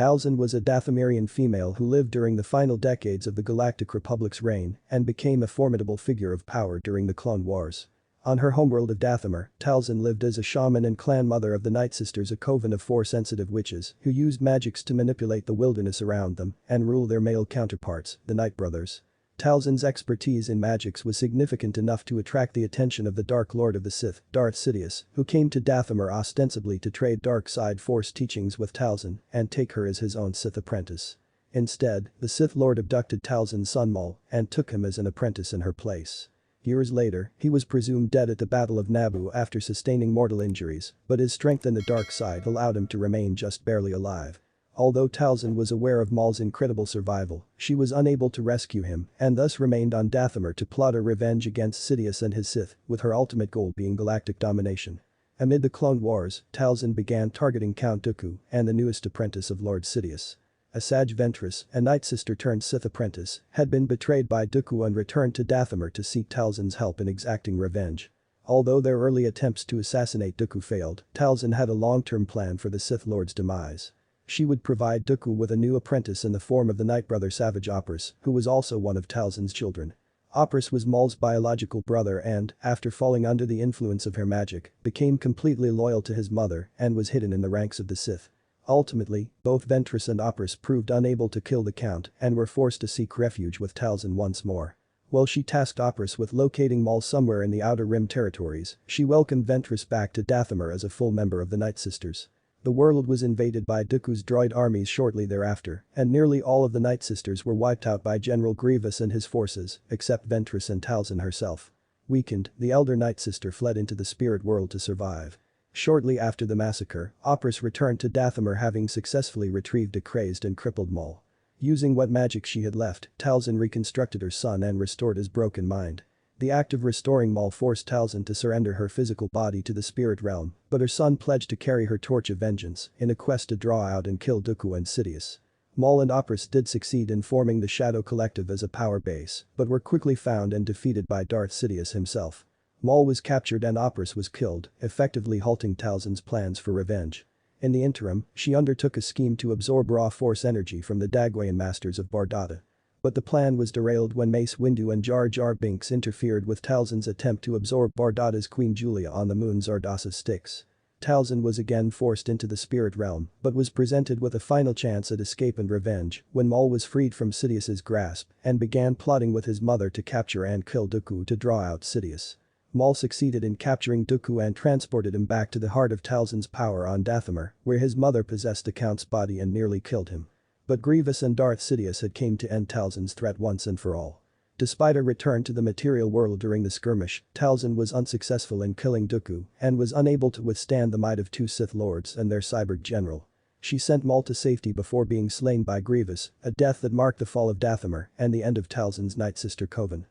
Talzin was a Dathomirian female who lived during the final decades of the Galactic Republic's reign and became a formidable figure of power during the Clone Wars. On her homeworld of Dathomir, Talzin lived as a shaman and clan mother of the Night Sisters, a coven of 4 sensitive witches who used magics to manipulate the wilderness around them and rule their male counterparts, the Night Brothers. Talzin's expertise in magics was significant enough to attract the attention of the Dark Lord of the Sith, Darth Sidious, who came to Dathomir ostensibly to trade dark side Force teachings with Talzin and take her as his own Sith apprentice. Instead, the Sith Lord abducted Talzin's son Maul and took him as an apprentice in her place. Years later, he was presumed dead at the Battle of Naboo after sustaining mortal injuries, but his strength in the dark side allowed him to remain just barely alive. Although Talzin was aware of Maul's incredible survival, she was unable to rescue him and thus remained on Dathomir to plot a revenge against Sidious and his Sith, with her ultimate goal being galactic domination. Amid the Clone Wars, Talzin began targeting Count Dooku and the newest apprentice of Lord Sidious. Asajj Ventress, a Night Sister turned Sith apprentice, had been betrayed by Dooku and returned to Dathomir to seek Talzin's help in exacting revenge. Although their early attempts to assassinate Dooku failed, Talzin had a long-term plan for the Sith Lord's demise. She would provide Dooku with a new apprentice in the form of the Night Brother Savage Oprys, who was also one of Talzin's children. Oprys was Maul's biological brother and, after falling under the influence of her magic, became completely loyal to his mother and was hidden in the ranks of the Sith. Ultimately, both Ventress and Oprys proved unable to kill the Count and were forced to seek refuge with Talzin once more. While she tasked Oprys with locating Maul somewhere in the Outer Rim territories, she welcomed Ventress back to Dathomir as a full member of the Night Sisters. The world was invaded by Dooku's droid armies shortly thereafter, and nearly all of the Night Sisters were wiped out by General Grievous and his forces, except Ventress and Talzin herself. Weakened, the elder Night Sister fled into the spirit world to survive. Shortly after the massacre, Oprys returned to Dathomir having successfully retrieved a crazed and crippled Maul. Using what magic she had left, Talzin reconstructed her son and restored his broken mind. The act of restoring Maul forced Talzin to surrender her physical body to the spirit realm, but her son pledged to carry her torch of vengeance in a quest to draw out and kill Dooku and Sidious. Maul and Oprys did succeed in forming the Shadow Collective as a power base, but were quickly found and defeated by Darth Sidious himself. Maul was captured and Oprys was killed, effectively halting Talzin's plans for revenge. In the interim, she undertook a scheme to absorb raw Force energy from the Dagwayan Masters of Bardotta. But the plan was derailed when Mace Windu and Jar Jar Binks interfered with Talzin's attempt to absorb Bardotta's Queen Julia on the moon Zardossa Styx. Talzin was again forced into the spirit realm but was presented with a final chance at escape and revenge when Maul was freed from Sidious's grasp and began plotting with his mother to capture and kill Dooku to draw out Sidious. Maul succeeded in capturing Dooku and transported him back to the heart of Talzin's power on Dathomir, where his mother possessed the Count's body and nearly killed him. But Grievous and Darth Sidious had came to end Talzin's threat once and for all. Despite a return to the material world during the skirmish, Talzin was unsuccessful in killing Dooku and was unable to withstand the might of 2 Sith Lords and their cyborg general. She sent Maul to safety before being slain by Grievous, a death that marked the fall of Dathomir and the end of Talzin's Night Sister coven.